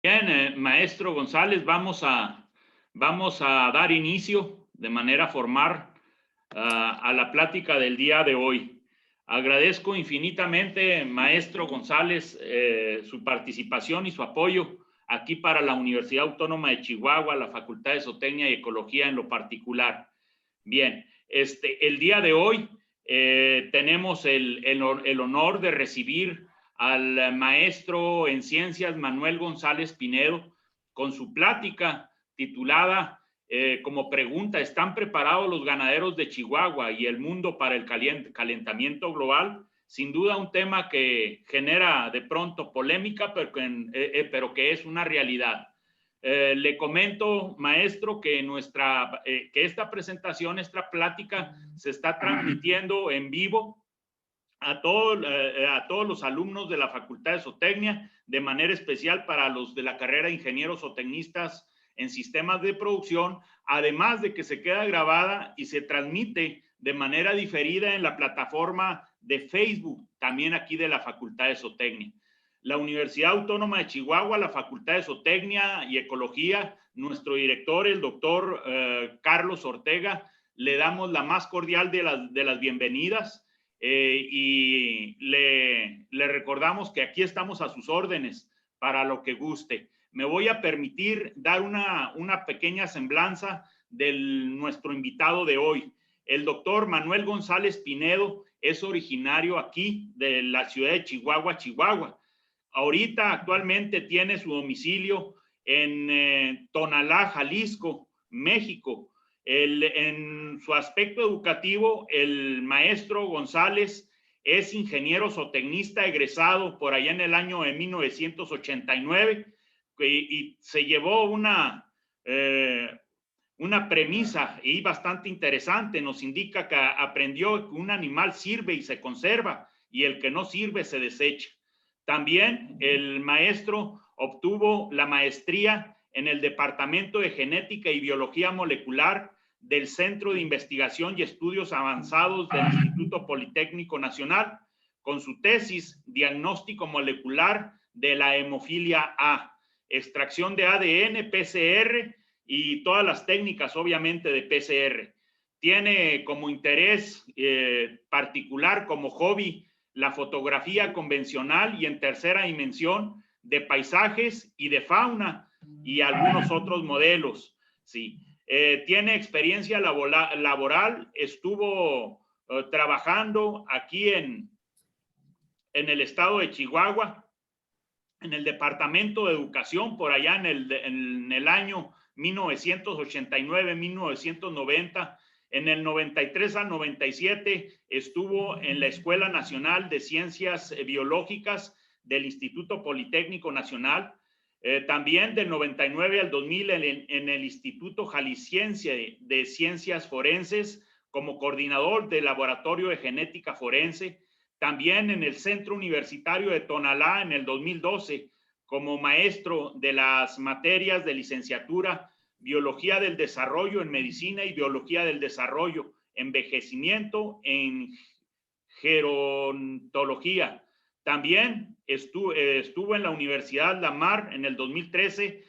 Bien, maestro González, vamos a dar inicio de manera formal a la plática del día de hoy. Agradezco infinitamente, maestro González, su participación y su apoyo aquí para la Universidad Autónoma de Chihuahua, la Facultad de Zootecnia y Ecología en lo particular. Bien, el día de hoy tenemos el honor de recibir al maestro en ciencias Manuel González Pinedo con su plática titulada como pregunta: ¿están preparados los ganaderos de Chihuahua y el mundo para el calentamiento global? Sin duda un tema que genera de pronto polémica, pero que es una realidad. Le comento, maestro, que que esta presentación, esta plática, se está transmitiendo en vivo a todos los alumnos de la Facultad de Zootecnia, de manera especial para los de la carrera de ingenieros zootecnistas en sistemas de producción, además de que se queda grabada y se transmite de manera diferida en la plataforma de Facebook, también aquí de la Facultad de Zootecnia. La Universidad Autónoma de Chihuahua, la Facultad de Zootecnia y Ecología, nuestro director, el doctor Carlos Ortega, le damos la más cordial de las bienvenidas. Y le recordamos que aquí estamos a sus órdenes para lo que guste. Me voy a permitir dar una pequeña semblanza de nuestro invitado de hoy. El doctor Manuel González Pinedo es originario aquí de la ciudad de Chihuahua, Chihuahua. Ahorita actualmente tiene su domicilio en Tonalá, Jalisco, México. En su aspecto educativo, el maestro González es ingeniero zootecnista egresado por allá en el año de 1989 y se llevó una premisa y bastante interesante. Nos indica que aprendió que un animal sirve y se conserva y el que no sirve se desecha. También el maestro obtuvo la maestría en el Departamento de Genética y Biología Molecular del Centro de Investigación y Estudios Avanzados del Instituto Politécnico Nacional, con su tesis Diagnóstico Molecular de la Hemofilia A, extracción de ADN, PCR y todas las técnicas, obviamente, de PCR. Tiene como interés particular, como hobby, la fotografía convencional y en tercera dimensión de paisajes y de fauna y algunos otros modelos. Sí. Tiene experiencia laboral, estuvo trabajando aquí en el estado de Chihuahua, en el Departamento de Educación, por allá en el año 1989-1990. En el 93 al 97 estuvo en la Escuela Nacional de Ciencias Biológicas del Instituto Politécnico Nacional. También del 99 al 2000 en el Instituto Jalisciense de Ciencias Forenses como coordinador del Laboratorio de Genética Forense. También en el Centro Universitario de Tonalá en el 2012 como maestro de las materias de licenciatura Biología del Desarrollo en Medicina y Biología del Desarrollo, Envejecimiento en Gerontología. También estuvo en la Universidad Lamar en el 2013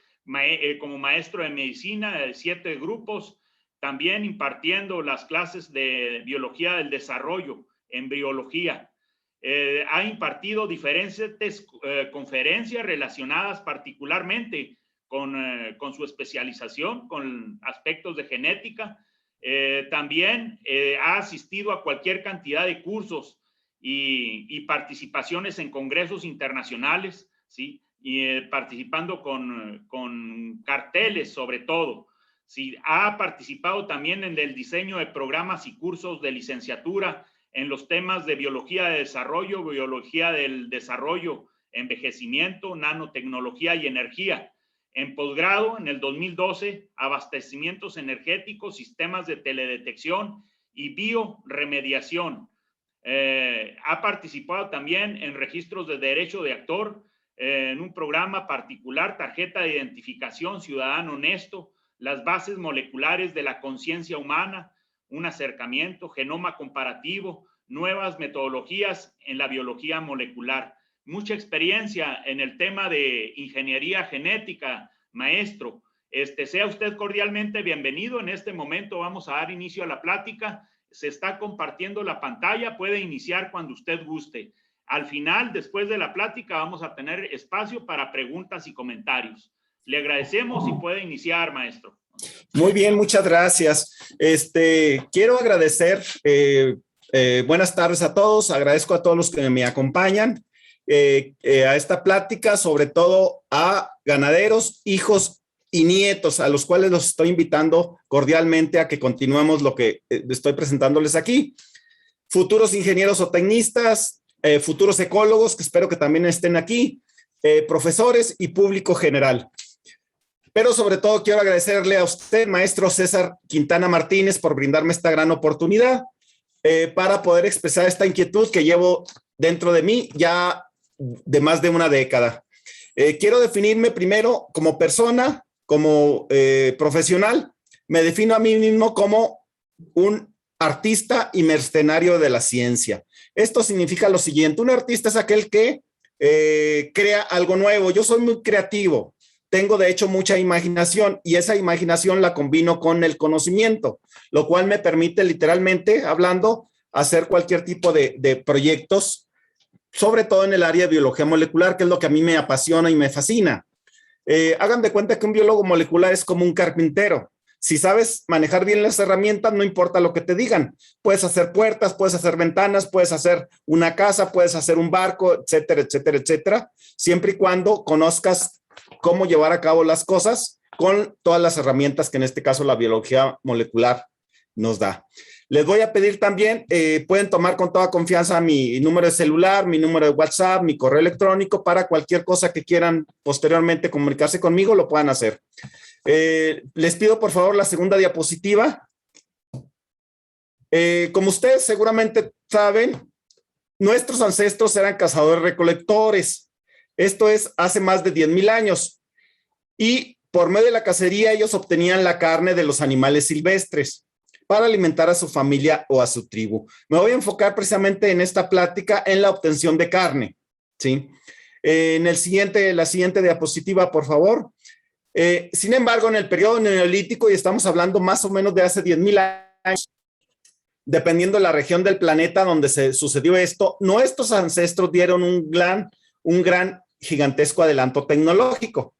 como maestro de medicina de 7 grupos, también impartiendo las clases de Biología del Desarrollo, Embriología. Ha impartido diferentes conferencias relacionadas particularmente con su especialización, con aspectos de genética. También ha asistido a cualquier cantidad de cursos y participaciones en congresos internacionales, ¿sí? Y participando con carteles sobre todo. Sí, ha participado también en el diseño de programas y cursos de licenciatura en los temas de biología de desarrollo, biología del desarrollo, envejecimiento, nanotecnología y energía. En posgrado, en el 2012, abastecimientos energéticos, sistemas de teledetección y bioremediación. Ha participado también en registros de derecho de actor, en un programa particular, tarjeta de identificación ciudadano honesto, las bases moleculares de la conciencia humana, un acercamiento, genoma comparativo, nuevas metodologías en la biología molecular. mucha experiencia en el tema de ingeniería genética, maestro. Sea usted cordialmente bienvenido. En este momento vamos a dar inicio a la plática. Se está compartiendo la pantalla, puede iniciar cuando usted guste. Al final, después de la plática, vamos a tener espacio para preguntas y comentarios. Le agradecemos y puede iniciar, maestro. Muy bien, muchas gracias. Quiero agradecer, buenas tardes a todos, agradezco a todos los que me acompañan a esta plática, sobre todo a ganaderos, hijos y nietos, a los cuales los estoy invitando cordialmente a que continuemos lo que estoy presentándoles aquí. Futuros ingenieros o tecnistas, futuros ecólogos, que espero que también estén aquí, profesores y público general. Pero sobre todo quiero agradecerle a usted, maestro César Quintana Martínez, por brindarme esta gran oportunidad para poder expresar esta inquietud que llevo dentro de mí ya de más de una década. Quiero definirme primero como persona, como profesional. Me defino a mí mismo como un artista y mercenario de la ciencia. Esto significa lo siguiente: un artista es aquel que crea algo nuevo. Yo soy muy creativo. Tengo, de hecho, mucha imaginación y esa imaginación la combino con el conocimiento, lo cual me permite, literalmente hablando, hacer cualquier tipo de proyectos, sobre todo en el área de biología molecular, que es lo que a mí me apasiona y me fascina. Hagan de cuenta que un biólogo molecular es como un carpintero. Si sabes manejar bien las herramientas, no importa lo que te digan. Puedes hacer puertas, puedes hacer ventanas, puedes hacer una casa, puedes hacer un barco, etcétera, etcétera, etcétera, siempre y cuando conozcas cómo llevar a cabo las cosas con todas las herramientas que en este caso la biología molecular nos da. Les voy a pedir también, pueden tomar con toda confianza mi número de celular, mi número de WhatsApp, mi correo electrónico, para cualquier cosa que quieran posteriormente comunicarse conmigo, lo puedan hacer. Les pido por favor la segunda diapositiva. Como ustedes seguramente saben, nuestros ancestros eran cazadores-recolectores. Esto es hace más de 10,000 años. Y por medio de la cacería ellos obtenían la carne de los animales silvestres para alimentar a su familia o a su tribu. Me voy a enfocar precisamente en esta plática en la obtención de carne, ¿sí? La siguiente diapositiva, por favor. Sin embargo, en el periodo neolítico, y estamos hablando más o menos de hace 10,000 años, dependiendo de la región del planeta donde se sucedió esto, nuestros ancestros dieron un gran gigantesco adelanto tecnológico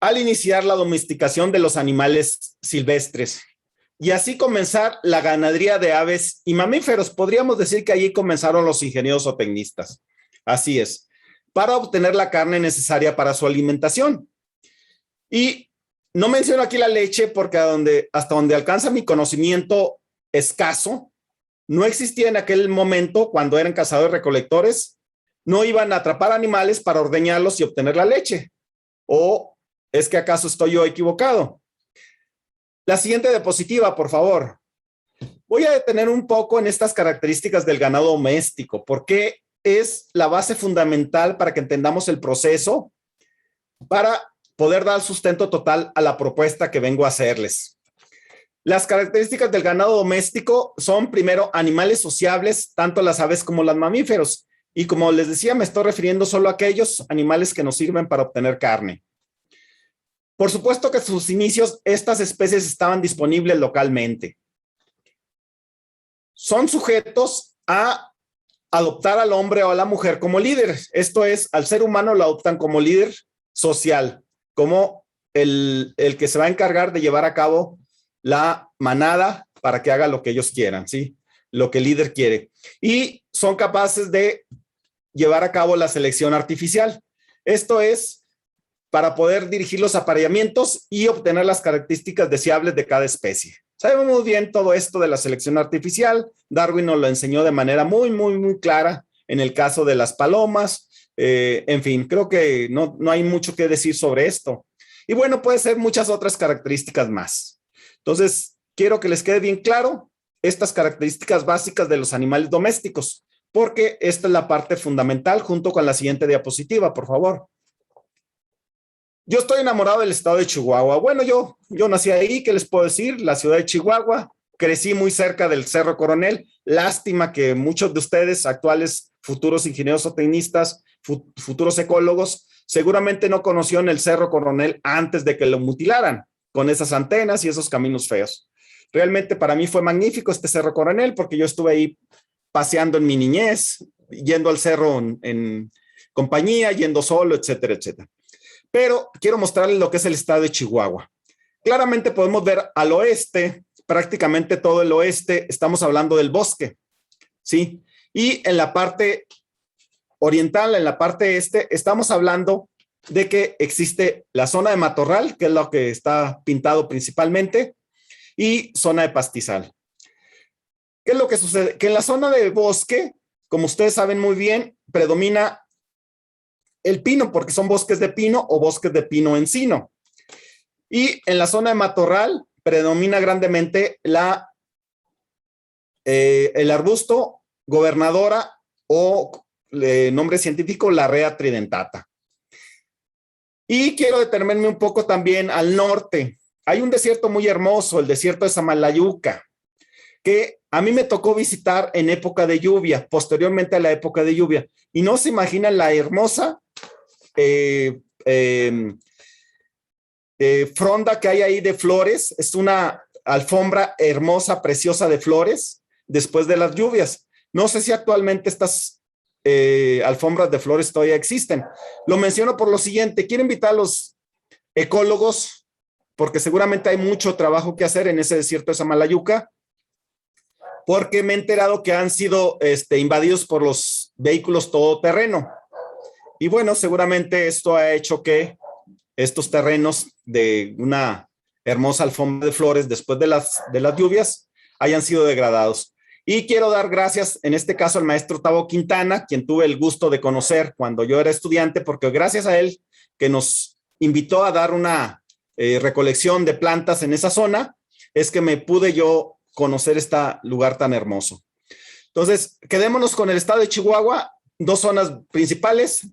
al iniciar la domesticación de los animales silvestres y así comenzar la ganadería de aves y mamíferos. Podríamos decir que allí comenzaron los ingenieros o tecnistas. Así es, para obtener la carne necesaria para su alimentación. Y no menciono aquí la leche porque hasta donde alcanza mi conocimiento escaso, no existía en aquel momento, cuando eran cazadores recolectores, no iban a atrapar animales para ordeñarlos y obtener la leche. ¿O es que acaso estoy yo equivocado? La siguiente diapositiva, por favor. Voy a detener un poco en estas características del ganado doméstico, porque es la base fundamental para que entendamos el proceso para poder dar sustento total a la propuesta que vengo a hacerles. Las características del ganado doméstico son, primero, animales sociables, tanto las aves como los mamíferos. Y como les decía, me estoy refiriendo solo a aquellos animales que nos sirven para obtener carne. Por supuesto que en sus inicios estas especies estaban disponibles localmente. Son sujetos a adoptar al hombre o a la mujer como líder. Esto es, al ser humano lo adoptan como líder social, como el que se va a encargar de llevar a cabo la manada para que haga lo que ellos quieran, ¿sí? Lo que el líder quiere. Y son capaces de llevar a cabo la selección artificial. Esto es para poder dirigir los apareamientos y obtener las características deseables de cada especie. Sabemos muy bien todo esto de la selección artificial. Darwin nos lo enseñó de manera muy, muy, muy clara en el caso de las palomas. En fin, creo que no hay mucho que decir sobre esto. Y bueno, puede ser muchas otras características más. Entonces, quiero que les quede bien claro estas características básicas de los animales domésticos, porque esta es la parte fundamental junto con la siguiente diapositiva, por favor. Yo estoy enamorado del estado de Chihuahua. Bueno, yo nací ahí, ¿qué les puedo decir? La ciudad de Chihuahua, crecí muy cerca del Cerro Coronel. Lástima que muchos de ustedes, actuales futuros ingenieros o tecnistas, futuros ecólogos, seguramente no conocieron el Cerro Coronel antes de que lo mutilaran con esas antenas y esos caminos feos. Realmente para mí fue magnífico este Cerro Coronel porque yo estuve ahí paseando en mi niñez, yendo al cerro en compañía, yendo solo, etcétera, etcétera. Pero quiero mostrarles lo que es el estado de Chihuahua. Claramente podemos ver al oeste, prácticamente todo el oeste, estamos hablando del bosque, ¿sí? Y en la parte oriental, en la parte este, estamos hablando de que existe la zona de matorral, que es lo que está pintado principalmente, y zona de pastizal. ¿Qué es lo que sucede? Que en la zona de bosque, como ustedes saben muy bien, predomina el pino, porque son bosques de pino o bosques de pino-encino. Y en la zona de matorral predomina grandemente el arbusto gobernadora o nombre científico, la rea tridentata. Y quiero detenerme un poco también al norte. Hay un desierto muy hermoso, el desierto de Samalayuca, que a mí me tocó visitar en época de lluvia, posteriormente a la época de lluvia. Y no se imaginan la hermosa fronda que hay ahí de flores. Es una alfombra hermosa, preciosa de flores después de las lluvias. No sé si actualmente estas alfombras de flores todavía existen. Lo menciono por lo siguiente. Quiero invitar a los ecólogos, porque seguramente hay mucho trabajo que hacer en ese desierto de Samalayuca, porque me he enterado que han sido invadidos por los vehículos todoterreno. Y bueno, seguramente esto ha hecho que estos terrenos de una hermosa alfombra de flores después de las lluvias hayan sido degradados. Y quiero dar gracias, en este caso, al maestro Tavo Quintana, quien tuve el gusto de conocer cuando yo era estudiante, porque gracias a él que nos invitó a dar una recolección de plantas en esa zona, es que me pude yo conocer este lugar tan hermoso. Entonces, quedémonos con el estado de Chihuahua, dos zonas principales,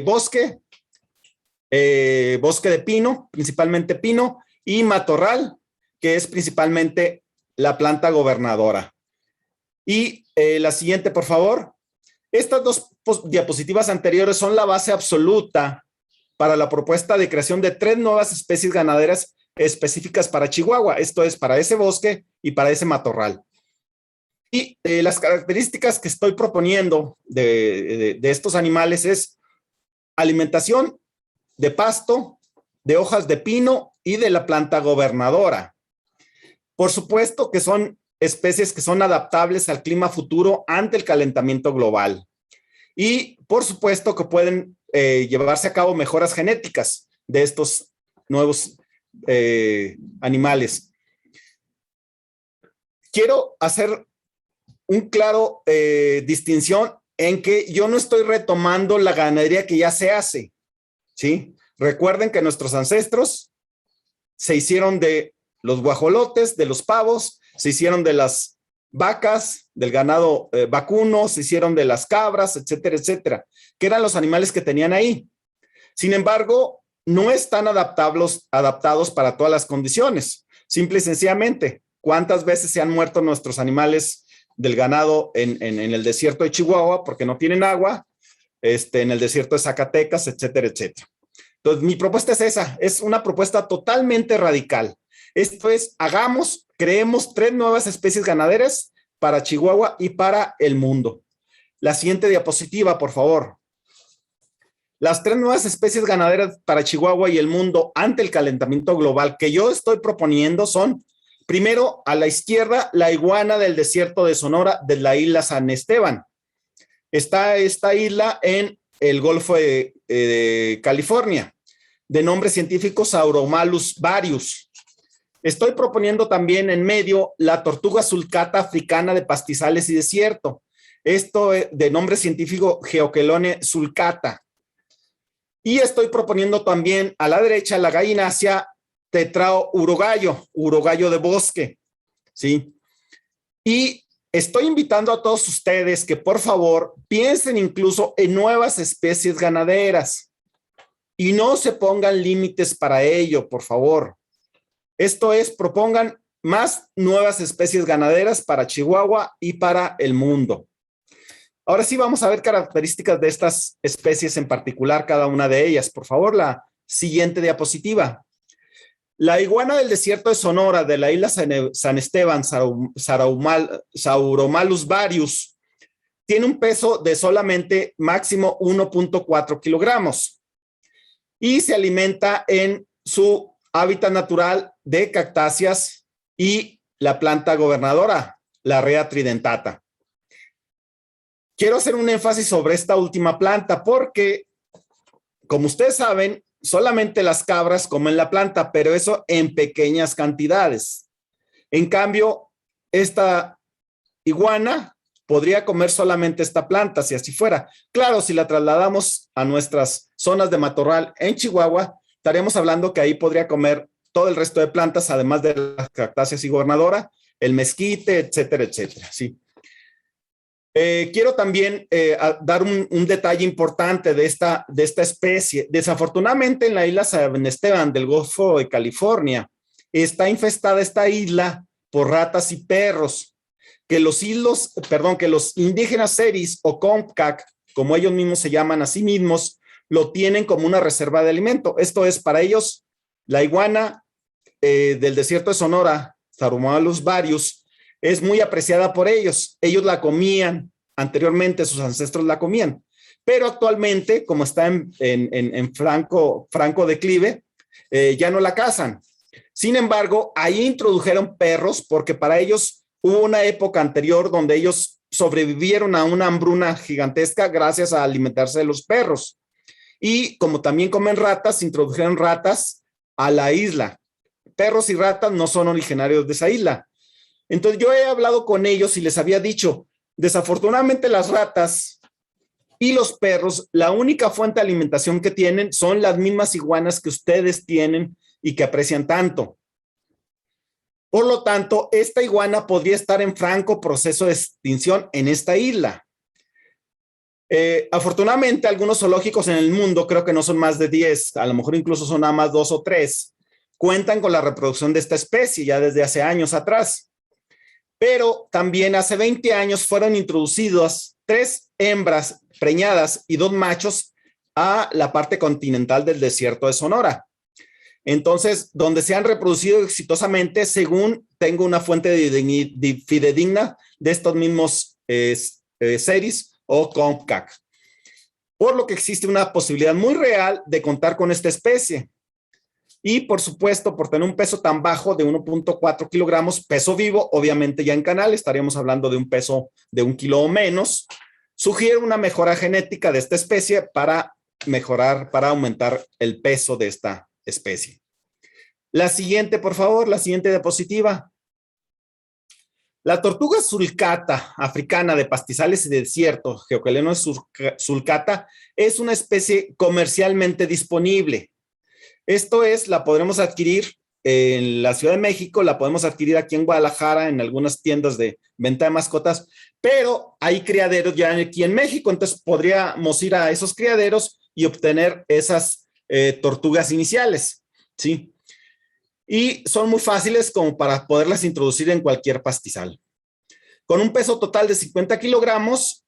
bosque de pino, principalmente pino, y matorral, que es principalmente la planta gobernadora. Y la siguiente, por favor. Estas dos diapositivas anteriores son la base absoluta para la propuesta de creación de 3 nuevas especies ganaderas específicas para Chihuahua. Esto es para ese bosque y para ese matorral. Y las características que estoy proponiendo de estos animales es alimentación de pasto, de hojas de pino y de la planta gobernadora. Por supuesto que son especies que son adaptables al clima futuro ante el calentamiento global. Y por supuesto que pueden llevarse a cabo mejoras genéticas de estos nuevos animales. Quiero hacer un claro distinción en que yo no estoy retomando la ganadería que ya se hace, ¿sí? Recuerden que nuestros ancestros se hicieron de los guajolotes, de los pavos, se hicieron de las vacas, del ganado vacuno, se hicieron de las cabras, etcétera, etcétera, que eran los animales que tenían ahí. Sin embargo, no están adaptados para todas las condiciones. Simple y sencillamente, ¿cuántas veces se han muerto nuestros animales del ganado en el desierto de Chihuahua porque no tienen agua, en el desierto de Zacatecas, etcétera, etcétera? Entonces, mi propuesta es esa, es una propuesta totalmente radical. Esto es, creemos 3 nuevas especies ganaderas para Chihuahua y para el mundo. La siguiente diapositiva, por favor. Las 3 nuevas especies ganaderas para Chihuahua y el mundo ante el calentamiento global que yo estoy proponiendo son, primero, a la izquierda, la iguana del desierto de Sonora, de la isla San Esteban. Está esta isla en el Golfo de California, de nombre científico Sauromalus varius. Estoy proponiendo también en medio la tortuga sulcata africana de pastizales y desierto. Esto de nombre científico Geoquelone sulcata. Y estoy proponiendo también a la derecha la gallinacia tetrao urogallo de bosque, ¿sí? Y estoy invitando a todos ustedes que por favor piensen incluso en nuevas especies ganaderas y no se pongan límites para ello, por favor. Esto es, propongan más nuevas especies ganaderas para Chihuahua y para el mundo. Ahora sí vamos a ver características de estas especies en particular, cada una de ellas. Por favor, la siguiente diapositiva. La iguana del desierto de Sonora, de la isla San Esteban, Sauromalus varius, tiene un peso de solamente máximo 1.4 kilogramos y se alimenta en su hábitat natural de cactáceas y la planta gobernadora, la Rea tridentata. Quiero hacer un énfasis sobre esta última planta porque, como ustedes saben, solamente las cabras comen la planta, pero eso en pequeñas cantidades. En cambio, esta iguana podría comer solamente esta planta, si así fuera. Claro, si la trasladamos a nuestras zonas de matorral en Chihuahua, estaríamos hablando que ahí podría comer todo el resto de plantas, además de las cactáceas y gobernadora, el mezquite, etcétera, etcétera. Sí. Quiero también dar un detalle importante de esta especie. Desafortunadamente, en la isla San Esteban del Golfo de California, está infestada esta isla por ratas y perros, que los indígenas seris o Comcac, como ellos mismos se llaman a sí mismos, lo tienen como una reserva de alimento. Esto es, para ellos, la iguana del desierto de Sonora, Sauromalus varius, es muy apreciada por ellos. Ellos la comían, anteriormente sus ancestros la comían, pero actualmente, como está en franco declive, ya no la cazan. Sin embargo, ahí introdujeron perros porque para ellos hubo una época anterior donde ellos sobrevivieron a una hambruna gigantesca gracias a alimentarse de los perros. Y como también comen ratas, introdujeron ratas a la isla. Perros y ratas no son originarios de esa isla. Entonces yo he hablado con ellos y les había dicho, desafortunadamente las ratas y los perros, la única fuente de alimentación que tienen son las mismas iguanas que ustedes tienen y que aprecian tanto. Por lo tanto, esta iguana podría estar en franco proceso de extinción en esta isla. Afortunadamente, algunos zoológicos en el mundo, creo que no son más de 10, a lo mejor incluso son nada más 2 o 3, cuentan con la reproducción de esta especie ya desde hace años atrás. Pero también hace 20 años fueron introducidas 3 hembras preñadas y 2 machos a la parte continental del desierto de Sonora. Entonces, donde se han reproducido exitosamente, según tengo una fuente fidedigna de estos mismos seres o Comcac. Por lo que existe una posibilidad muy real de contar con esta especie. Y por supuesto, por tener un peso tan bajo de 1.4 kilogramos, peso vivo, obviamente ya en canal, estaríamos hablando de un peso de 1 kilo o menos, sugiere una mejora genética de esta especie para aumentar el peso de esta especie. La siguiente, por favor, la siguiente diapositiva. La tortuga sulcata africana de pastizales y de desierto, Geocalenus sulcata, es una especie comercialmente disponible. Esto es, la podremos adquirir en la Ciudad de México, la podemos adquirir aquí en Guadalajara, en algunas tiendas de venta de mascotas, pero hay criaderos ya aquí en México, entonces podríamos ir a esos criaderos y obtener esas tortugas iniciales, ¿sí? Y son muy fáciles como para poderlas introducir en cualquier pastizal. Con un peso total de 50 kilogramos,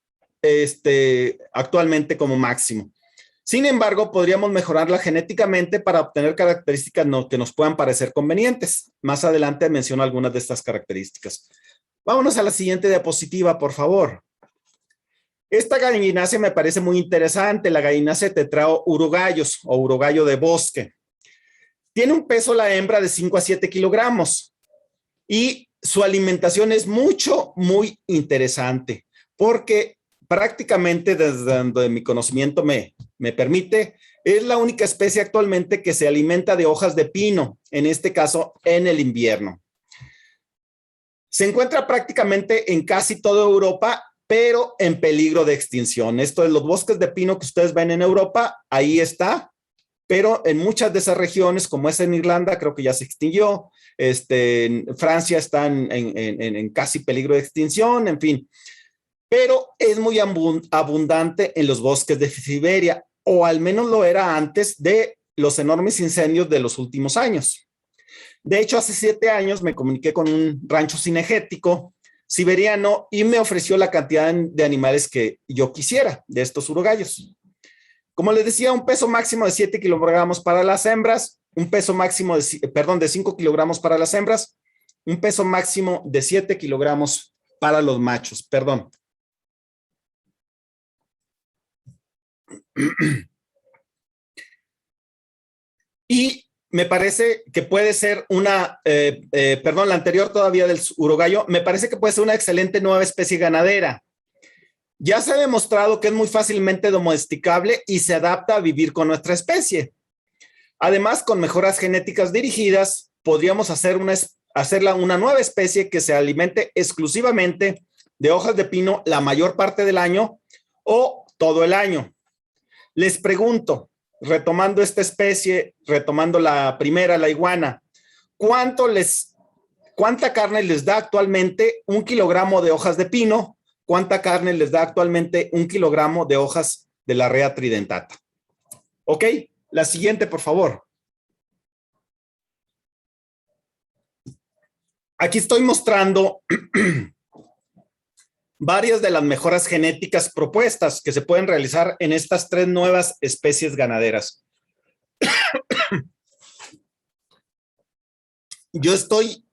actualmente como máximo. Sin embargo, podríamos mejorarla genéticamente para obtener características que nos puedan parecer convenientes. Más adelante menciono algunas de estas características. Vámonos a la siguiente diapositiva, por favor. Esta gallinácea me parece muy interesante, la gallinácea tetrao urogallos o urogallo de bosque. Tiene un peso la hembra de 5 a 7 kilogramos y su alimentación es muy interesante porque prácticamente desde donde mi conocimiento me permite, es la única especie actualmente que se alimenta de hojas de pino, en este caso en el invierno. Se encuentra prácticamente en casi toda Europa, pero en peligro de extinción. Esto es los bosques de pino que ustedes ven en Europa, ahí está, pero en muchas de esas regiones, como es en Irlanda, creo que ya se extinguió, en Francia está en casi peligro de extinción, en fin. Pero es muy abundante en los bosques de Siberia, o al menos lo era antes de los enormes incendios de los últimos años. De hecho, hace 7 años me comuniqué con un rancho cinegético siberiano y me ofreció la cantidad de animales que yo quisiera de estos urogallos. Como les decía, un peso máximo de 7 kilogramos para las hembras, un peso máximo de 5 kilogramos para las hembras, un peso máximo de 7 kilogramos para los machos, perdón. Y me parece que puede ser una, la anterior todavía del urogallo, me parece que puede ser una excelente nueva especie ganadera. Ya se ha demostrado que es muy fácilmente domesticable y se adapta a vivir con nuestra especie. Además, con mejoras genéticas dirigidas, podríamos hacerla una nueva especie que se alimente exclusivamente de hojas de pino la mayor parte del año o todo el año. Les pregunto, retomando esta especie, retomando la primera, la iguana, ¿cuánta carne les da actualmente 1 kilogramo de hojas de pino? ¿Cuánta carne les da actualmente 1 kilogramo de hojas de la rea tridentata? Ok, la siguiente, por favor. Aquí estoy mostrando varias de las mejoras genéticas propuestas que se pueden realizar en estas 3 nuevas especies ganaderas. Yo estoy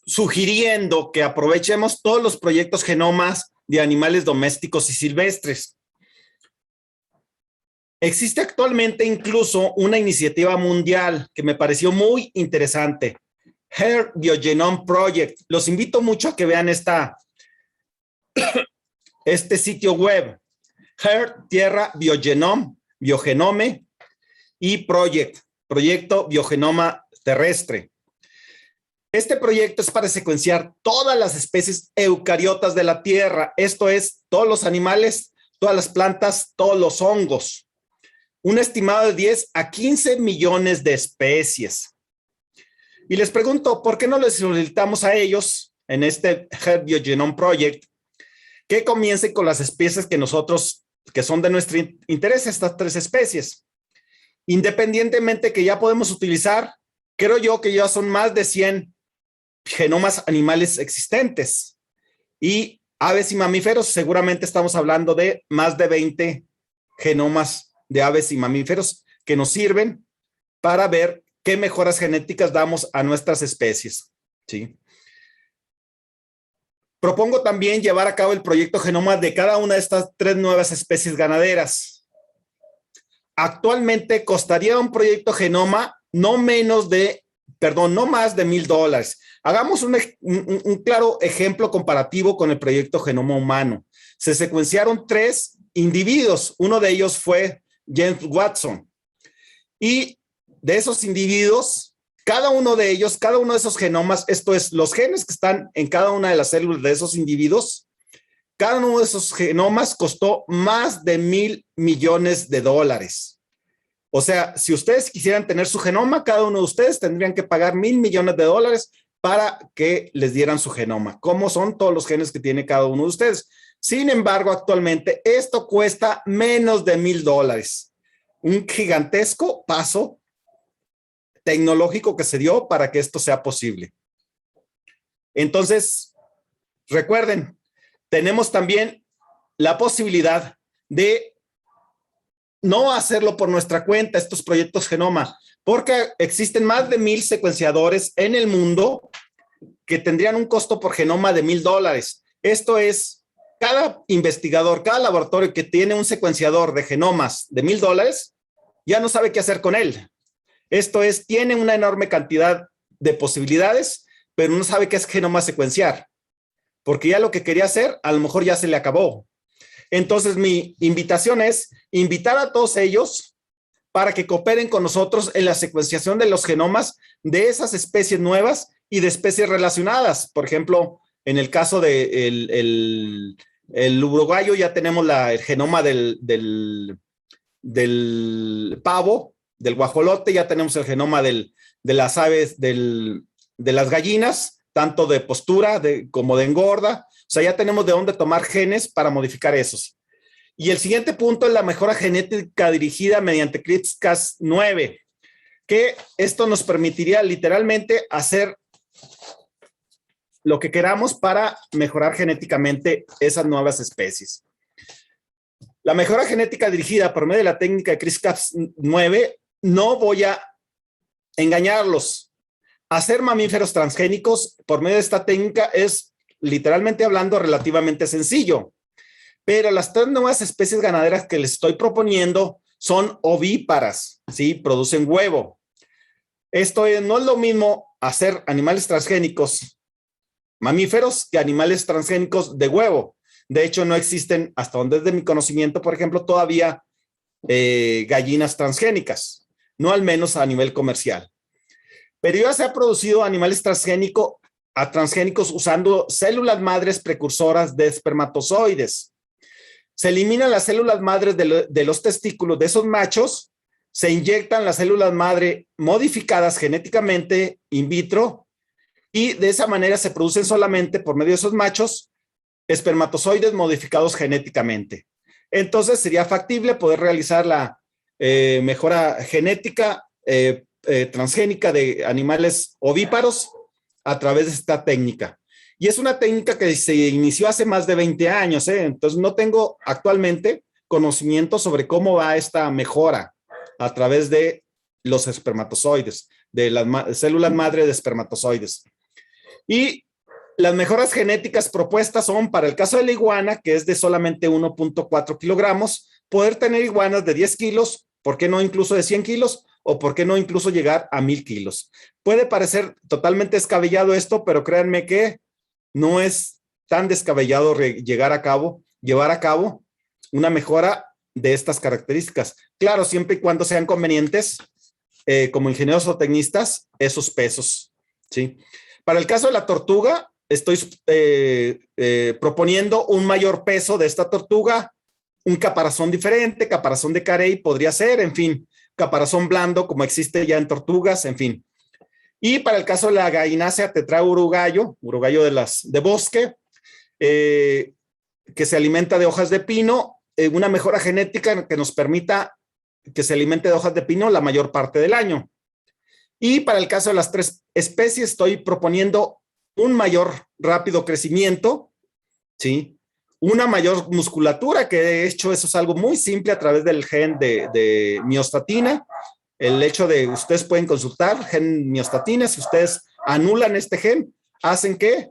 sugiriendo que aprovechemos todos los proyectos genomas de animales domésticos y silvestres. Existe actualmente incluso una iniciativa mundial que me pareció muy interesante, Her Biogenome Project. Los invito mucho a que vean este sitio web, Her Tierra Biogenome, Biogenome y Proyecto Biogenoma Terrestre. Este proyecto es para secuenciar todas las especies eucariotas de la Tierra, esto es, todos los animales, todas las plantas, todos los hongos. Un estimado de 10 a 15 millones de especies. Y les pregunto, ¿por qué no les solicitamos a ellos, en este Her Biogenome Project, que comiencen con las especies que son de nuestro interés, estas 3 especies? Independientemente que ya podemos utilizar, creo yo que ya son más de 100 genomas animales existentes. Y aves y mamíferos, seguramente estamos hablando de más de 20 genomas de aves y mamíferos que nos sirven para ver qué mejoras genéticas damos a nuestras especies. ¿Sí? Propongo también llevar a cabo el proyecto genoma de cada una de estas 3 nuevas especies ganaderas. Actualmente costaría un proyecto genoma no más de $1,000. Hagamos un claro ejemplo comparativo con el proyecto genoma humano. Se secuenciaron 3 individuos. Uno de ellos fue James Watson. Y de esos individuos, cada uno de esos genomas, esto es, los genes que están en cada una de las células de esos individuos, cada uno de esos genomas costó más de $1,000 millones. O sea, si ustedes quisieran tener su genoma, cada uno de ustedes tendrían que pagar $1,000 millones para que les dieran su genoma, como son todos los genes que tiene cada uno de ustedes. Sin embargo, actualmente esto cuesta menos de $1,000. Un gigantesco paso tecnológico que se dio para que esto sea posible. Entonces, recuerden, tenemos también la posibilidad de no hacerlo por nuestra cuenta, estos proyectos genoma, porque existen más de 1,000 secuenciadores en el mundo que tendrían un costo por genoma de $1,000. Esto es, cada investigador, cada laboratorio que tiene un secuenciador de genomas de $1,000, ya no sabe qué hacer con él. Esto es, tiene una enorme cantidad de posibilidades, pero no sabe qué es genoma secuenciar, porque ya lo que quería hacer, a lo mejor ya se le acabó. Entonces, mi invitación es invitar a todos ellos para que cooperen con nosotros en la secuenciación de los genomas de esas especies nuevas y de especies relacionadas. Por ejemplo, en el caso del urogallo ya tenemos el genoma del pavo, del guajolote, ya tenemos el genoma de las aves, de las gallinas, tanto de postura como de engorda. O sea, ya tenemos de dónde tomar genes para modificar esos. Y el siguiente punto es la mejora genética dirigida mediante CRISPR-Cas9. que esto nos permitiría literalmente hacer lo que queramos para mejorar genéticamente esas nuevas especies. La mejora genética dirigida por medio de la técnica de CRISPR-Cas9, no voy a engañarlos. Hacer mamíferos transgénicos por medio de esta técnica es, literalmente hablando, relativamente sencillo. Pero las 3 nuevas especies ganaderas que les estoy proponiendo son ovíparas, ¿sí? Producen huevo. Esto no es lo mismo hacer animales transgénicos mamíferos que animales transgénicos de huevo. De hecho, no existen, hasta donde es de mi conocimiento, por ejemplo, todavía gallinas transgénicas, no al menos a nivel comercial. Pero ya se ha producido animales transgénicos usando células madres precursoras de espermatozoides. Se eliminan las células madres de los testículos de esos machos, se inyectan las células madre modificadas genéticamente in vitro y de esa manera se producen solamente por medio de esos machos espermatozoides modificados genéticamente. Entonces sería factible poder realizar la mejora genética transgénica de animales ovíparos a través de esta técnica. Y es una técnica que se inició hace más de 20 años, entonces no tengo actualmente conocimiento sobre cómo va esta mejora a través de los espermatozoides, de las células madre de espermatozoides. Y las mejoras genéticas propuestas son, para el caso de la iguana, que es de solamente 1.4 kilogramos, poder tener iguanas de 10 kilos, ¿por qué no incluso de 100 kilos? O ¿por qué no incluso llegar a 1000 kilos? Puede parecer totalmente descabellado esto, pero créanme que no es tan descabellado llevar a cabo una mejora de estas características. Claro, siempre y cuando sean convenientes, como ingenieros o tecnistas, esos pesos, ¿sí? Para el caso de la tortuga, estoy proponiendo un mayor peso de esta tortuga, un caparazón diferente, caparazón de carey podría ser, en fin, caparazón blando como existe ya en tortugas, en fin. Y para el caso de la Gallinácea tetraurugallo, urugallo de bosque, que se alimenta de hojas de pino, una mejora genética que nos permita que se alimente de hojas de pino la mayor parte del año. Y para el caso de las 3 especies, estoy proponiendo un mayor rápido crecimiento, ¿sí? Una mayor musculatura, que de hecho eso es algo muy simple a través del gen de miostatina. El hecho de, ustedes pueden consultar gen miostatina, si ustedes anulan este gen, hacen que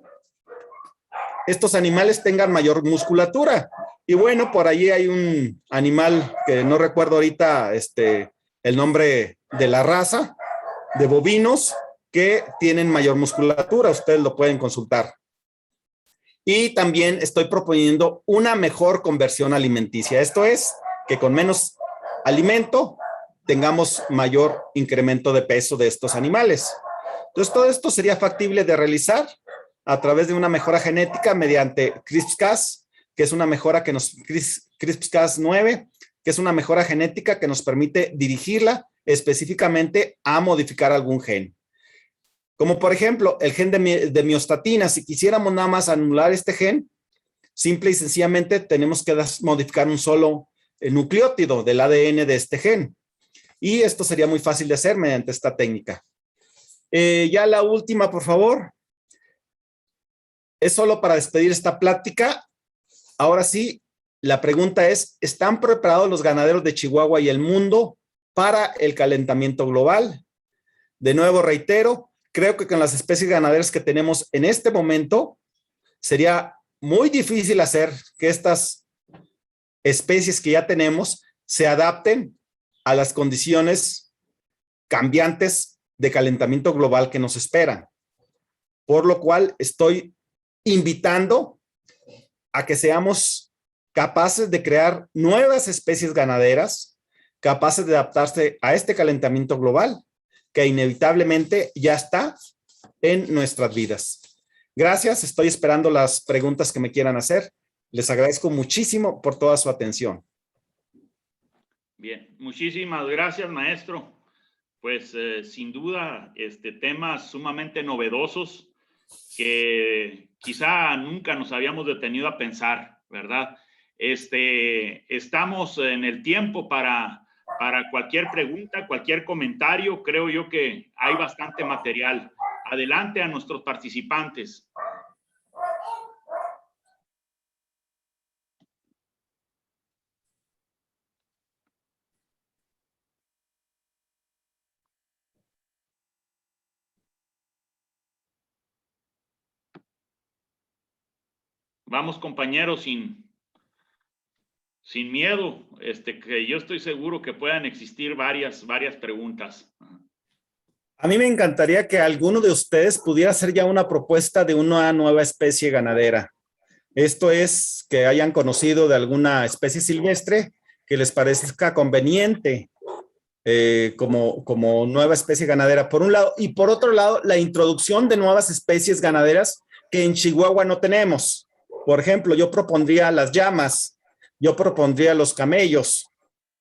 estos animales tengan mayor musculatura. Y bueno, por ahí hay un animal que no recuerdo ahorita el nombre de la raza, de bovinos, que tienen mayor musculatura, ustedes lo pueden consultar. Y también estoy proponiendo una mejor conversión alimenticia. Esto es, que con menos alimento tengamos mayor incremento de peso de estos animales. Entonces, todo esto sería factible de realizar a través de una mejora genética mediante CRISPR-Cas, que es una mejora que nos, CRISPR-Cas9, que es una mejora genética que nos permite dirigirla específicamente a modificar algún gen. Como por ejemplo, el gen de miostatina, si quisiéramos nada más anular este gen, simple y sencillamente tenemos que modificar un solo nucleótido del ADN de este gen. Y esto sería muy fácil de hacer mediante esta técnica. Ya la última, por favor. Es solo para despedir esta plática. Ahora sí, la pregunta es, ¿están preparados los ganaderos de Chihuahua y el mundo para el calentamiento global? De nuevo, reitero, creo que con las especies ganaderas que tenemos en este momento, sería muy difícil hacer que estas especies que ya tenemos se adapten a las condiciones cambiantes de calentamiento global que nos esperan. Por lo cual, estoy invitando a que seamos capaces de crear nuevas especies ganaderas, capaces de adaptarse a este calentamiento global, que inevitablemente ya está en nuestras vidas. Gracias, estoy esperando las preguntas que me quieran hacer. Les agradezco muchísimo por toda su atención. Bien, muchísimas gracias, maestro. Pues sin duda, temas sumamente novedosos que quizá nunca nos habíamos detenido a pensar, ¿verdad? Estamos en el tiempo para para cualquier pregunta, cualquier comentario. Creo yo que hay bastante material. Adelante a nuestros participantes. Vamos, compañeros, sin miedo, que yo estoy seguro que puedan existir varias preguntas. A mí me encantaría que alguno de ustedes pudiera hacer ya una propuesta de una nueva especie ganadera. Esto es, que hayan conocido de alguna especie silvestre que les parezca conveniente como nueva especie ganadera, por un lado, y por otro lado, la introducción de nuevas especies ganaderas que en Chihuahua no tenemos. Por ejemplo, yo propondría las llamas, yo propondría los camellos,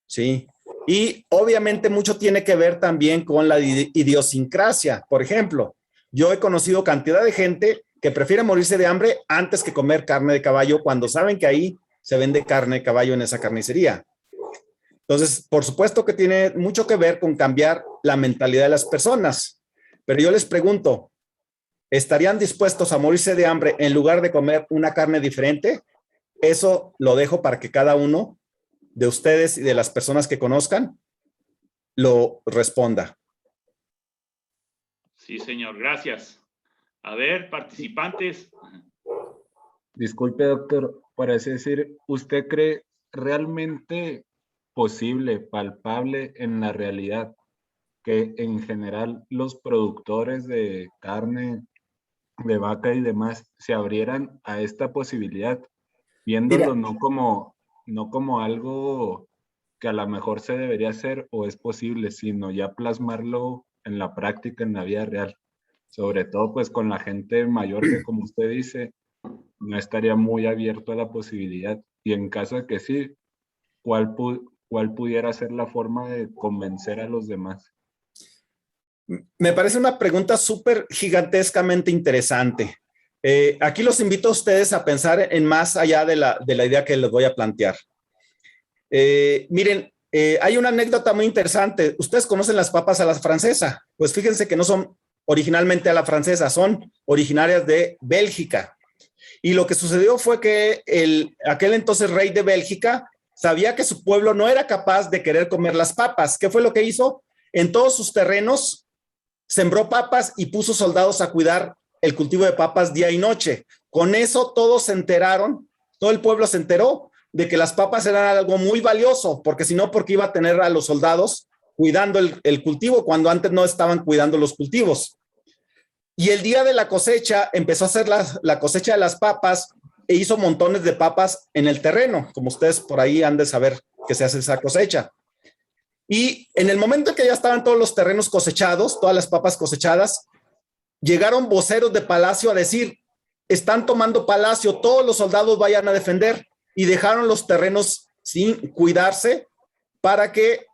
¿sí? Y obviamente mucho tiene que ver también con la idiosincrasia. Por ejemplo, yo he conocido cantidad de gente que prefiere morirse de hambre antes que comer carne de caballo cuando saben que ahí se vende carne de caballo en esa carnicería. Entonces, por supuesto que tiene mucho que ver con cambiar la mentalidad de las personas. Pero yo les pregunto, ¿estarían dispuestos a morirse de hambre en lugar de comer una carne diferente? Eso lo dejo para que cada uno de ustedes y de las personas que conozcan lo responda. Sí, señor, gracias. A ver, participantes. Disculpe, doctor, para así decir, ¿usted cree realmente posible, palpable en la realidad que en general los productores de carne, de vaca y demás se abrieran a esta posibilidad, viéndolo no como algo que a lo mejor se debería hacer o es posible, sino ya plasmarlo en la práctica, en la vida real? Sobre todo pues con la gente mayor que, como usted dice, no estaría muy abierto a la posibilidad. Y en caso de que sí, ¿cuál pudiera ser la forma de convencer a los demás? Me parece una pregunta súper gigantescamente interesante. Aquí los invito a ustedes a pensar en más allá de la idea que les voy a plantear. Miren, hay una anécdota muy interesante. ¿Ustedes conocen las papas a la francesa? Pues fíjense que no son originalmente a la francesa, son originarias de Bélgica. Y lo que sucedió fue que aquel entonces rey de Bélgica sabía que su pueblo no era capaz de querer comer las papas. ¿Qué fue lo que hizo? En todos sus terrenos sembró papas y puso soldados a cuidar el cultivo de papas día y noche. Con eso todos se enteraron, todo el pueblo se enteró de que las papas eran algo muy valioso, porque si no, porque iba a tener a los soldados cuidando el cultivo cuando antes no estaban cuidando los cultivos. Y el día de la cosecha empezó a hacer la cosecha de las papas e hizo montones de papas en el terreno, como ustedes por ahí han de saber que se hace esa cosecha. Y en el momento en que ya estaban todos los terrenos cosechados, todas las papas cosechadas, llegaron voceros de Palacio a decir, están tomando Palacio, todos los soldados vayan a defender, y dejaron los terrenos sin cuidarse para que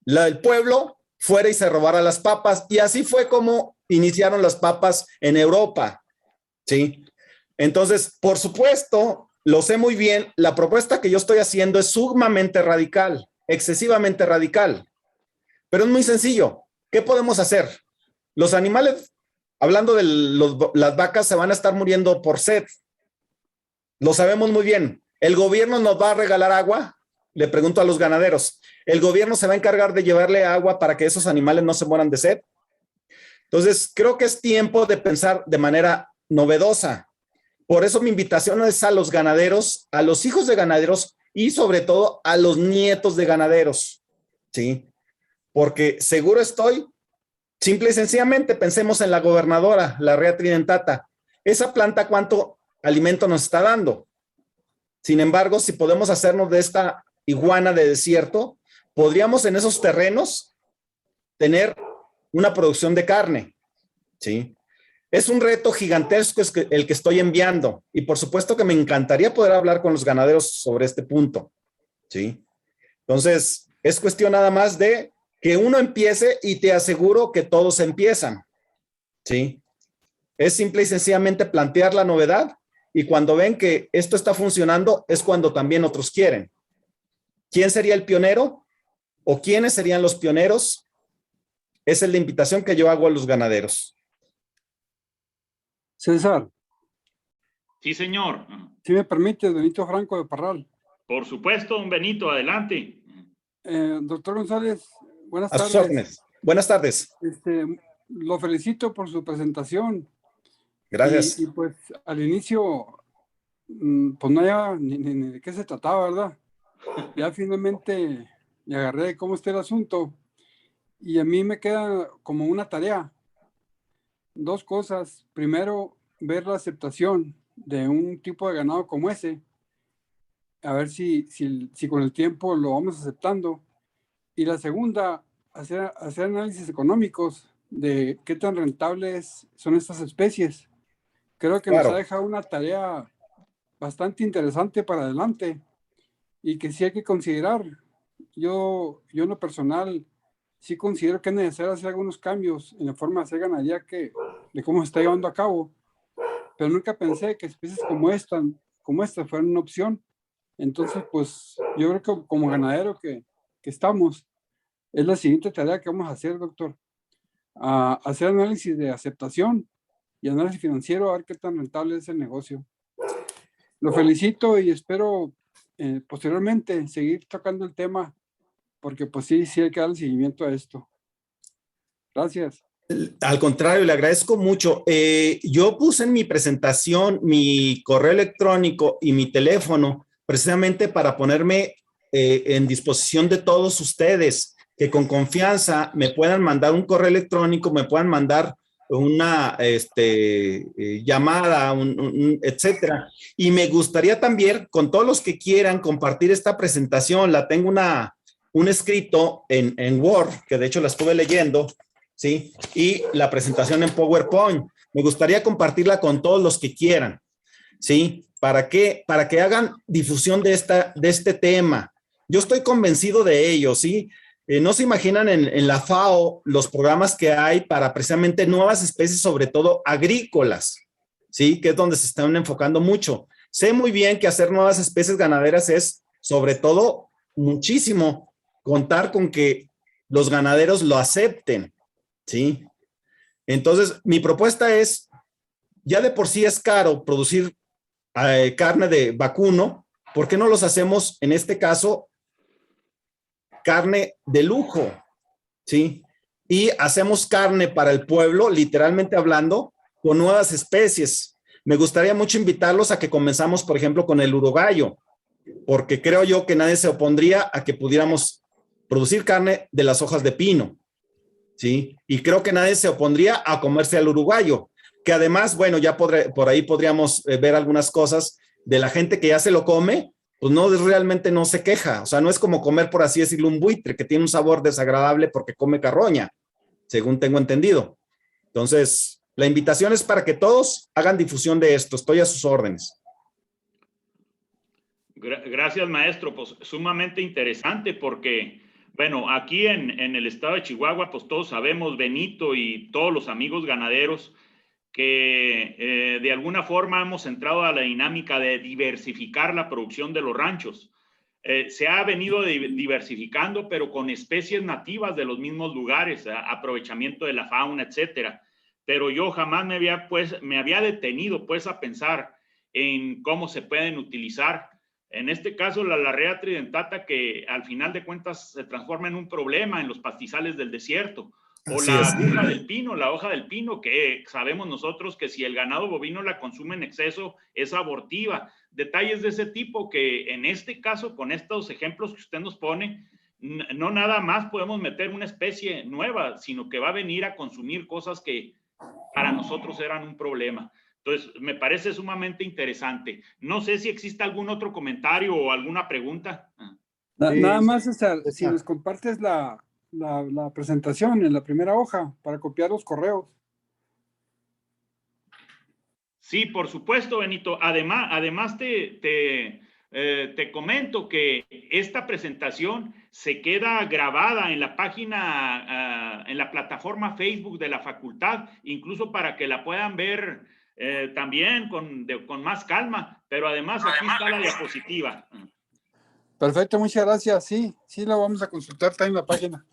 el pueblo fuera y se robara las papas. Y así fue como iniciaron las papas en Europa, ¿sí? Entonces, por supuesto, lo sé muy bien, la propuesta que yo estoy haciendo es sumamente radical, excesivamente radical, pero es muy sencillo. ¿Qué podemos hacer? Los animales, hablando de las vacas, se van a estar muriendo por sed. Lo sabemos muy bien. ¿El gobierno nos va a regalar agua? Le pregunto a los ganaderos. ¿El gobierno se va a encargar de llevarle agua para que esos animales no se mueran de sed? Entonces, creo que es tiempo de pensar de manera novedosa. Por eso mi invitación es a los ganaderos, a los hijos de ganaderos y sobre todo a los nietos de ganaderos, ¿sí? Porque seguro estoy, simple y sencillamente, pensemos en la gobernadora, la Rea Tridentata. Esa planta, ¿cuánto alimento nos está dando? Sin embargo, si podemos hacernos de esta iguana de desierto, podríamos en esos terrenos tener una producción de carne, ¿sí? Es un reto gigantesco el que estoy enviando y por supuesto que me encantaría poder hablar con los ganaderos sobre este punto, ¿sí? Entonces, es cuestión nada más de que uno empiece y te aseguro que todos empiezan, ¿sí? Es simple y sencillamente plantear la novedad y cuando ven que esto está funcionando es cuando también otros quieren. ¿Quién sería el pionero? o quiénes serían los pioneros? Esa es la invitación que yo hago a los ganaderos. César, Sí, señor. si me permite, Benito Franco de Parral. Por supuesto, don Benito, adelante. Doctor González, buenas A sus tardes. órdenes. Buenas tardes. Lo felicito por su presentación. Gracias. Y pues al inicio, pues no había ni de qué se trataba, ¿verdad? Ya finalmente me agarré de cómo está el asunto y a mí me queda como una tarea. Dos cosas. Primero, ver la aceptación de un tipo de ganado como ese. A ver si con el tiempo lo vamos aceptando. Y la segunda, hacer análisis económicos de qué tan rentables son estas especies. Creo que nos ha dejado una tarea bastante interesante para adelante y que sí hay que considerar. Yo en lo personal sí considero que es necesario hacer algunos cambios en la forma de hacer ganadería de cómo se está llevando a cabo, pero nunca pensé que especies como esta fueran una opción. Entonces, pues yo creo que como ganadero que estamos, es la siguiente tarea que vamos a hacer, doctor. A hacer análisis de aceptación y análisis financiero, a ver qué tan rentable es el negocio. Lo felicito y espero posteriormente seguir tocando el tema, porque pues sí hay que darle seguimiento a esto. Gracias. Al contrario, le agradezco mucho. Yo puse en mi presentación mi correo electrónico y mi teléfono precisamente para ponerme en disposición de todos ustedes, que con confianza me puedan mandar un correo electrónico, me puedan mandar una llamada, etcétera. Y me gustaría también, con todos los que quieran compartir esta presentación, la tengo un escrito en Word, que de hecho la estuve leyendo, ¿sí? Y la presentación en PowerPoint. Me gustaría compartirla con todos los que quieran, ¿sí? Para que hagan difusión de este tema. Yo estoy convencido de ello, ¿sí? No se imaginan en la FAO los programas que hay para precisamente nuevas especies, sobre todo agrícolas, ¿sí? Que es donde se están enfocando mucho. Sé muy bien que hacer nuevas especies ganaderas es, sobre todo, muchísimo contar con que los ganaderos lo acepten, ¿sí? Entonces, mi propuesta es, ya de por sí es caro producir carne de vacuno, ¿por qué no los hacemos, en este caso, carne de lujo? ¿Sí? Y hacemos carne para el pueblo, literalmente hablando, con nuevas especies. Me gustaría mucho invitarlos a que comenzamos, por ejemplo, con el urogallo, porque creo yo que nadie se opondría a que pudiéramos producir carne de las hojas de pino, ¿sí? Y creo que nadie se opondría a comerse al uruguayo, que además, bueno, ya por ahí podríamos ver algunas cosas de la gente que ya se lo come, pues no, realmente no se queja. O sea, no es como comer, por así decirlo, un buitre que tiene un sabor desagradable porque come carroña, según tengo entendido. Entonces, la invitación es para que todos hagan difusión de esto. Estoy a sus órdenes. Gracias, maestro. Pues sumamente interesante porque, bueno, aquí en el estado de Chihuahua, pues todos sabemos, Benito y todos los amigos ganaderos, que de alguna forma hemos entrado a la dinámica de diversificar la producción de los ranchos. Se ha venido diversificando, pero con especies nativas de los mismos lugares, aprovechamiento de la fauna, etcétera. Pero yo jamás me había detenido pues a pensar en cómo se pueden utilizar. En este caso, la larrea tridentata, que al final de cuentas se transforma en un problema en los pastizales del desierto. O la hoja del pino, que sabemos nosotros que si el ganado bovino la consume en exceso es abortiva. Detalles de ese tipo que en este caso, con estos ejemplos que usted nos pone, no nada más podemos meter una especie nueva, sino que va a venir a consumir cosas que para nosotros eran un problema. Entonces, me parece sumamente interesante. No sé si existe algún otro comentario o alguna pregunta. Nada más, si nos compartes la presentación en la primera hoja para copiar los correos. Sí, por supuesto, Benito. Además te comento que esta presentación se queda grabada en la página, en la plataforma Facebook de la facultad, incluso para que la puedan ver también con más calma. Pero además aquí está la diapositiva. Perfecto, muchas gracias. Sí, sí, lo vamos a consultar también en la página.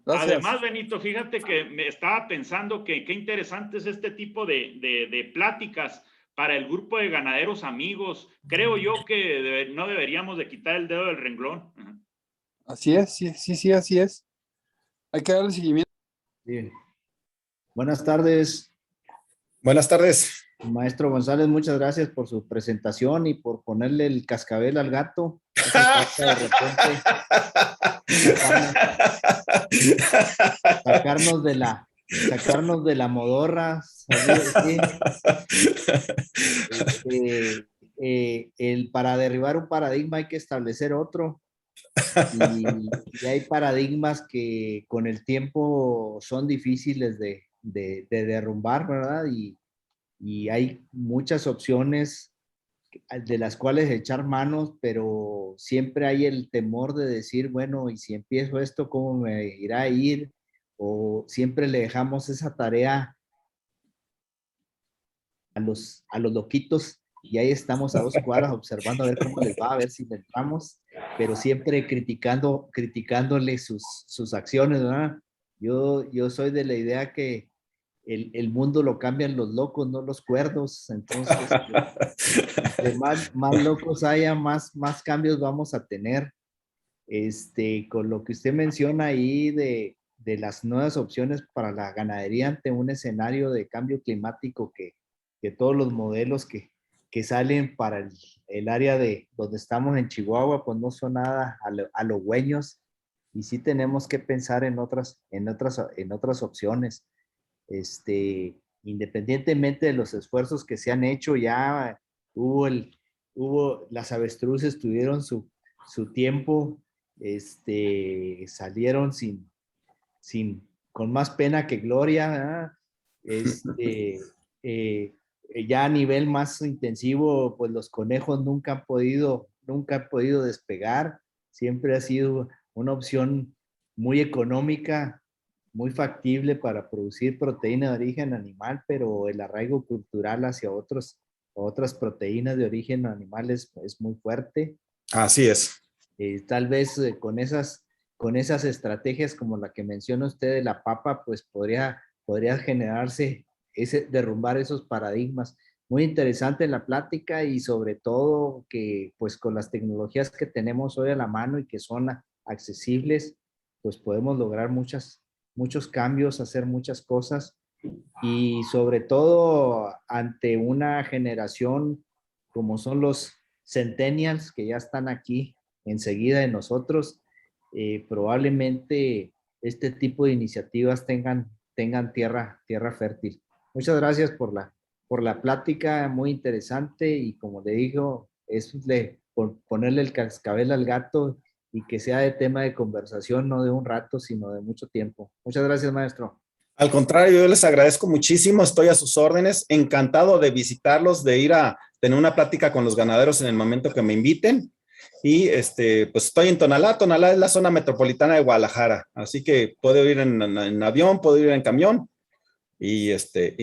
Gracias. Además, Benito, fíjate que me estaba pensando que qué interesante es este tipo de pláticas para el grupo de ganaderos amigos. Creo yo que no deberíamos de quitar el dedo del renglón. Así es, sí, así es. Hay que darle seguimiento. Sí. Buenas tardes, Buenas tardes. maestro González. Muchas gracias por su presentación y por ponerle el cascabel al gato. De repente sacarnos de la modorra. Para derribar un paradigma hay que establecer otro. Y hay paradigmas que con el tiempo son difíciles de derrumbar, ¿verdad? Y hay muchas opciones de las cuales echar manos, pero siempre hay el temor de decir, bueno, y si empiezo esto, ¿cómo me irá a ir? O siempre le dejamos esa tarea a los loquitos, y ahí estamos a 2 cuadras observando a ver cómo les va, a ver si le entramos, pero siempre criticándole sus acciones, ¿verdad? Yo soy de la idea que el mundo lo cambian los locos, no los cuerdos. Entonces, entre más locos haya, más cambios vamos a tener. Con lo que usted menciona ahí de las nuevas opciones para la ganadería ante un escenario de cambio climático, que todos los modelos que salen para el área de donde estamos en Chihuahua, pues no son nada a lo güeños, y sí tenemos que pensar en otras opciones. Independientemente de los esfuerzos que se han hecho, ya las avestruces tuvieron su tiempo, salieron con más pena que gloria, ya a nivel más intensivo, pues los conejos nunca han podido despegar. Siempre ha sido una opción muy económica, muy factible para producir proteína de origen animal, pero el arraigo cultural hacia otras proteínas de origen animal es muy fuerte. Así es. Tal vez con esas estrategias como la que menciona usted de la papa, pues podría generarse derrumbar esos paradigmas. Muy interesante la plática, y sobre todo que pues con las tecnologías que tenemos hoy a la mano y que son accesibles, pues podemos lograr muchos cambios, hacer muchas cosas, y sobre todo ante una generación como son los centennials, que ya están aquí enseguida de nosotros, probablemente este tipo de iniciativas tengan tierra fértil. Muchas gracias por la plática, muy interesante, y como le digo, es ponerle el cascabel al gato, y que sea de tema de conversación, no de un rato, sino de mucho tiempo. Muchas gracias, maestro. Al contrario, yo les agradezco muchísimo, estoy a sus órdenes, encantado de visitarlos, de ir a tener una plática con los ganaderos en el momento que me inviten. Y pues estoy en Tonalá. Tonalá es la zona metropolitana de Guadalajara, así que puedo ir en avión, puedo ir en camión, y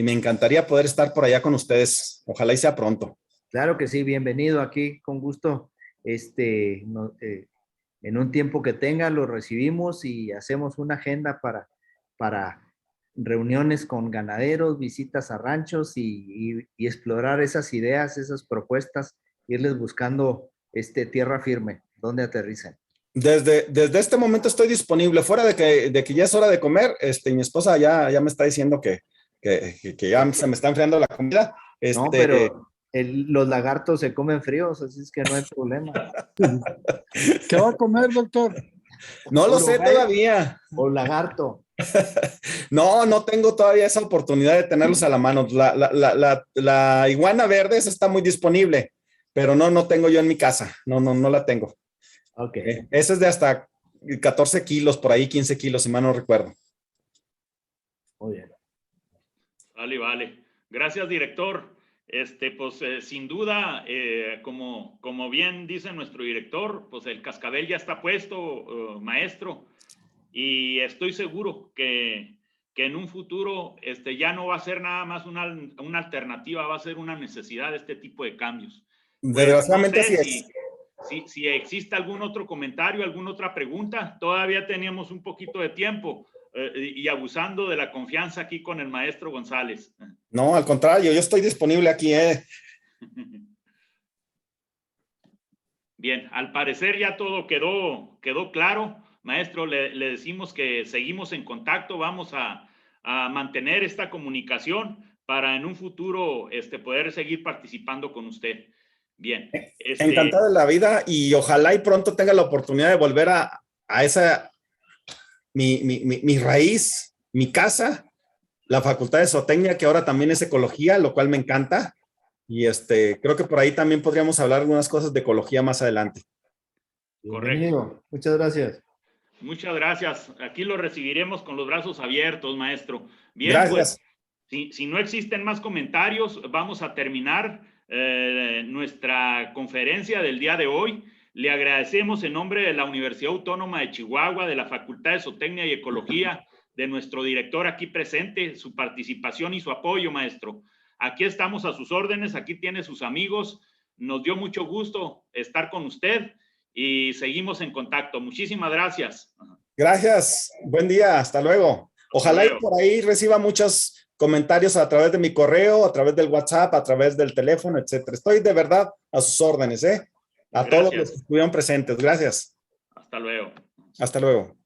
me encantaría poder estar por allá con ustedes. Ojalá y sea pronto. Claro que sí, bienvenido aquí, con gusto. En un tiempo que tenga, lo recibimos y hacemos una agenda para reuniones con ganaderos, visitas a ranchos, y explorar esas ideas, esas propuestas, irles buscando tierra firme, donde aterricen. Desde este momento estoy disponible, fuera de que ya es hora de comer. Mi esposa ya me está diciendo que ya se me está enfriando la comida. No, pero los lagartos se comen fríos, así es que no hay problema. ¿Qué va a comer, doctor? No lo sé todavía. O lagarto. No tengo todavía esa oportunidad de tenerlos a la mano. La iguana verde, esa está muy disponible, pero no tengo yo en mi casa. No la tengo. Ok. Ese es de hasta 14 kilos, por ahí 15 kilos, si mal no recuerdo. Muy bien. Vale. Gracias, director. Sin duda, como bien dice nuestro director, pues el cascabel ya está puesto, maestro, y estoy seguro que en un futuro ya no va a ser nada más una alternativa, va a ser una necesidad de este tipo de cambios. Desgraciadamente no sé así es. si existe algún otro comentario, alguna otra pregunta, todavía teníamos un poquito de tiempo y abusando de la confianza aquí con el maestro González. No, al contrario, yo estoy disponible aquí. Bien, al parecer ya todo quedó claro. Maestro, le decimos que seguimos en contacto, vamos a mantener esta comunicación para en un futuro poder seguir participando con usted. Bien. Encantado de la vida y ojalá y pronto tenga la oportunidad de volver a esa, mi raíz, mi casa, la Facultad de Zootecnia, que ahora también es ecología, lo cual me encanta. Y creo que por ahí también podríamos hablar algunas cosas de ecología más adelante. Correcto. Muchas gracias. Muchas gracias. Aquí lo recibiremos con los brazos abiertos, maestro. Bien, gracias. Pues, si no existen más comentarios, vamos a terminar nuestra conferencia del día de hoy. Le agradecemos en nombre de la Universidad Autónoma de Chihuahua, de la Facultad de Zootecnia y Ecología, de nuestro director aquí presente, su participación y su apoyo, maestro. Aquí estamos a sus órdenes, aquí tiene sus amigos. Nos dio mucho gusto estar con usted y seguimos en contacto. Muchísimas gracias. Gracias. Buen día. Hasta luego. Ojalá y por ahí reciba muchos comentarios a través de mi correo, a través del WhatsApp, a través del teléfono, etcétera. Estoy de verdad a sus órdenes, A todos los que estuvieron presentes. Gracias. Hasta luego. Hasta luego.